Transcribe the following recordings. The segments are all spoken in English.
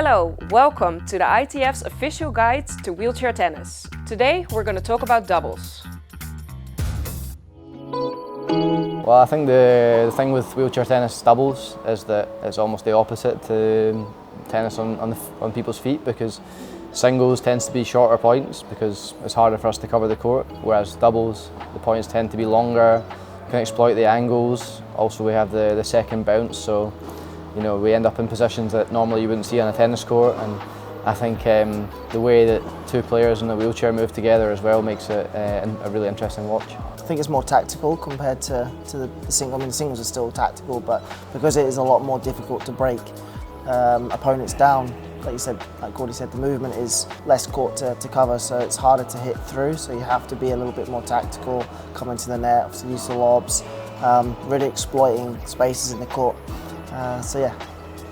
Hello, welcome to the ITF's official guide to wheelchair tennis. Today we're going to talk about doubles. Well, I think the thing with wheelchair tennis doubles is that it's almost the opposite to tennis on people's feet, because singles tends to be shorter points because it's harder for us to cover the court, whereas doubles, the points tend to be longer, can exploit the angles. Also we have the second bounce, so you know, we end up in positions that normally you wouldn't see on a tennis court, and I think the way that two players in a wheelchair move together as well makes it a really interesting watch. I think it's more tactical compared to the single. I mean, the singles are still tactical, but because it is a lot more difficult to break opponents down, like you said, like Gordy said, the movement is less court to cover, so it's harder to hit through, so you have to be a little bit more tactical, come into the net, obviously use the lobs, really exploiting spaces in the court. So yeah,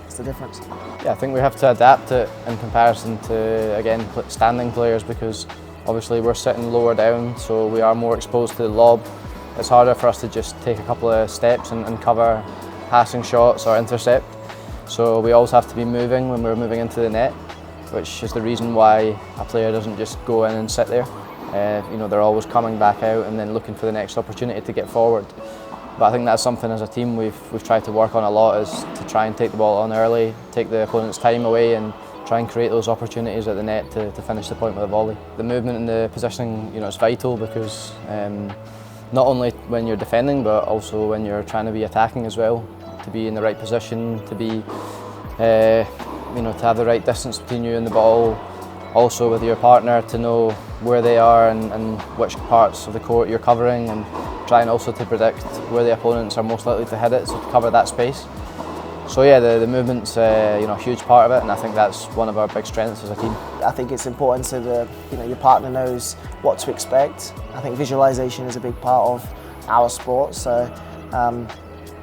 that's the difference. Yeah, I think we have to adapt it in comparison to, again, standing players, because obviously we're sitting lower down, so we are more exposed to the lob. It's harder for us to just take a couple of steps and cover passing shots or intercept. So we always have to be moving when we're moving into the net, which is the reason why a player doesn't just go in and sit there. You know, they're always coming back out and then looking for the next opportunity to get forward. But I think that's something as a team we've tried to work on a lot, is to try and take the ball on early, take the opponent's time away, and try and create those opportunities at the net to finish the point with a volley. The movement and the positioning, you know, is vital, because not only when you're defending, but also when you're trying to be attacking as well, to be in the right position, to be, you know, to have the right distance between you and the ball. Also with your partner, to know where they are and which parts of the court you're covering, and trying also to predict where the opponents are most likely to hit it, so to cover that space. So yeah, the movement's you know, a huge part of it, and I think that's one of our big strengths as a team. I think it's important so your partner knows what to expect. I think visualization is a big part of our sport, so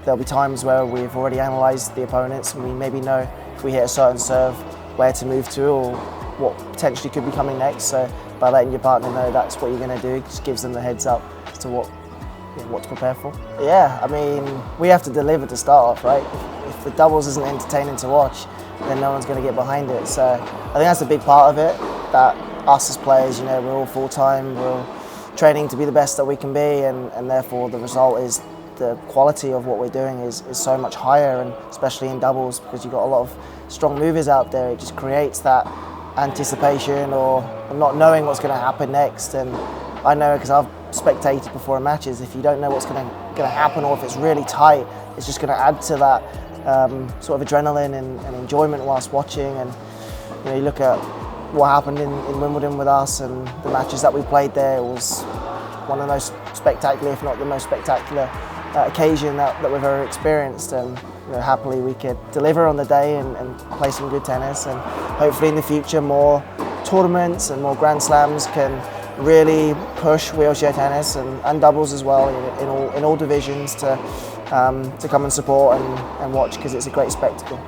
there'll be times where we've already analysed the opponents and we maybe know if we hit a certain serve where to move to or what potentially could be coming next. So by letting your partner know that's what you're going to do, it just gives them the heads up as to what to prepare for. Yeah, I mean, we have to deliver to start off, right? If the doubles isn't entertaining to watch, then no one's going to get behind it. So I think that's a big part of it, that us as players, you know, we're all full-time, we're all training to be the best that we can be, and therefore the result is the quality of what we're doing is so much higher, and especially in doubles, because you've got a lot of strong movers out there. It just creates that anticipation or not knowing what's going to happen next. And I know, because I've spectated before matches, if you don't know what's going to happen, or if it's really tight, it's just going to add to that sort of adrenaline and enjoyment whilst watching. And you know, you look at what happened in Wimbledon with us and the matches that we played there. It was one of the most spectacular, if not the most spectacular occasion that we've ever experienced, and you know, happily we could deliver on the day and play some good tennis, and hopefully in the future more tournaments and more Grand Slams can really push wheelchair tennis and doubles as well in all divisions to come and support and watch, because it's a great spectacle.